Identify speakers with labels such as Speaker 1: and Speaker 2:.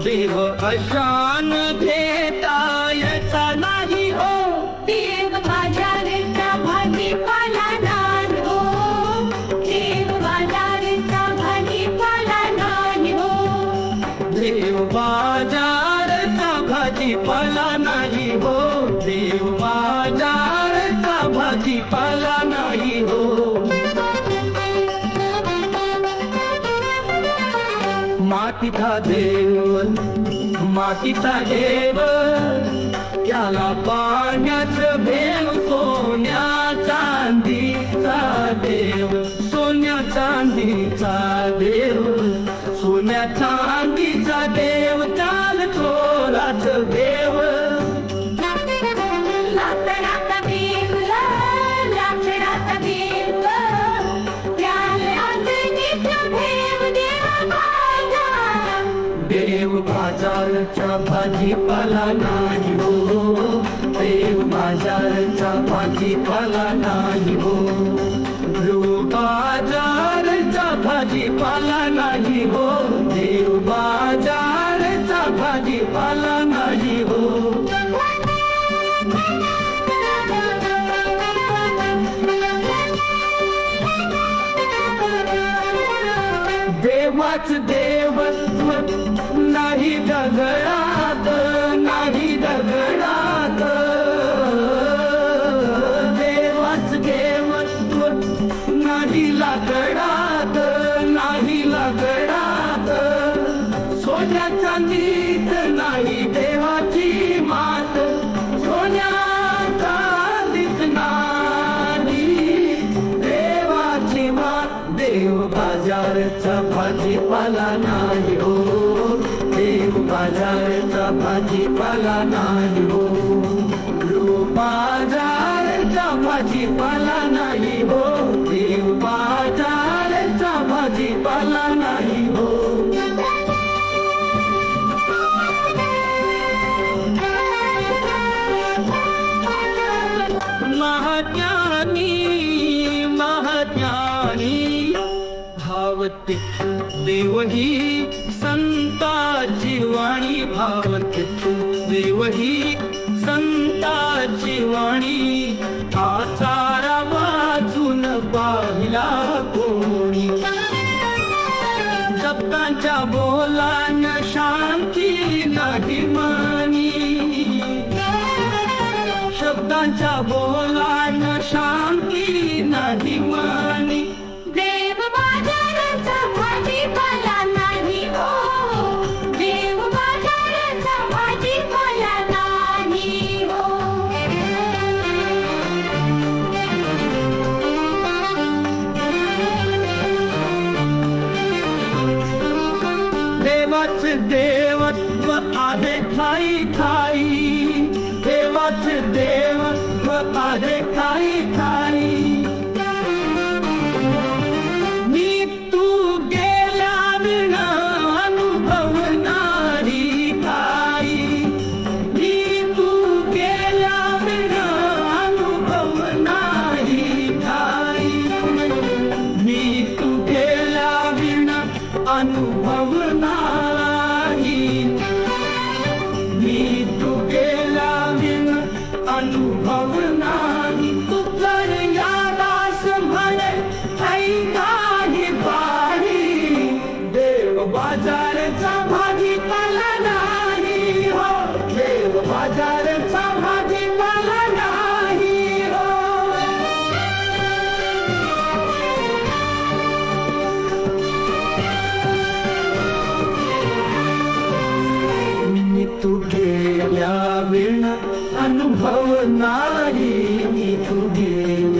Speaker 1: देव अशान भेटायचा नाही हो.
Speaker 2: देव बाजाराचा भाजीपाला नाही हो. देव बाजाराचा भाजीपाला नाही हो.
Speaker 1: देव बाजाराचा भाजीपाला नाही हो. देव बाजाराचा भाजीपाला नाही हो. मातीचा देव मातीचा देव त्याला पाण्याचं भेव. सोन्या चांदीचा देव सोन्या चांदीचा देव सोन्या चांदीचा देव चाल चोराच देव.
Speaker 2: लाकडाचा देव लाकडाचा देव त्याला अग्नीचा भेव.
Speaker 1: देव बाजारचा भाजीपाला नाही हो. देव बाजारचा भाजीपाला नाही हो. देव बाजारचा भाजीपाला नाही हो. देव बाजारचा भाजीपाला नाही हो. देवाच देवत्व नाही दगडात नाही दगडात. देवाच देवत्व नाही लाकडात नाही लाकडात. सोन्या चांदीत नाही देवाची मात. सोन्या चांदीत नाही देवाची मात. देव बाजारचा भाजीपाला नाही हो. देव बाजारचा भाजीपाला नाही हो. देव बाजारचा भाजीपाला नाही हो. देव बाजारचा भाजीपाला नाही हो. महाज्ञानी महाज्ञानी भावते देवही संताची वाणी. भावते देवही संताची वाणी. आचारा वाचून पाहिला कोणी. शब्दांच्या बोलान शांती नाही मनी. शब्दांच्या बोलान शांती नाही मनी.
Speaker 2: देव बाजाराचा भाजीपाला नाही हो. देव बाजाराचा भाजीपाला नाही हो.
Speaker 1: देवाच देवत्व आहे ठाई ठाई. देवाच देवत्व आहे ठाई ठाई. मी तू गेल्या विना अनुभवणारी ठाई. मी तू गेल्या विना अनुभवणारी ठाई. मी तू गेल्या विना अनुभवणारी. मी तू गेल्या विना अनुभवणारी. तू तर यादास म्हणे ऐकाही पाही. देव बाजारचा भाजीपाला नाही हो. देव बाजारचा भाजीपाला नाही हो. मी तू गेल्या विना अनुभव नाही. मी तू गेल्या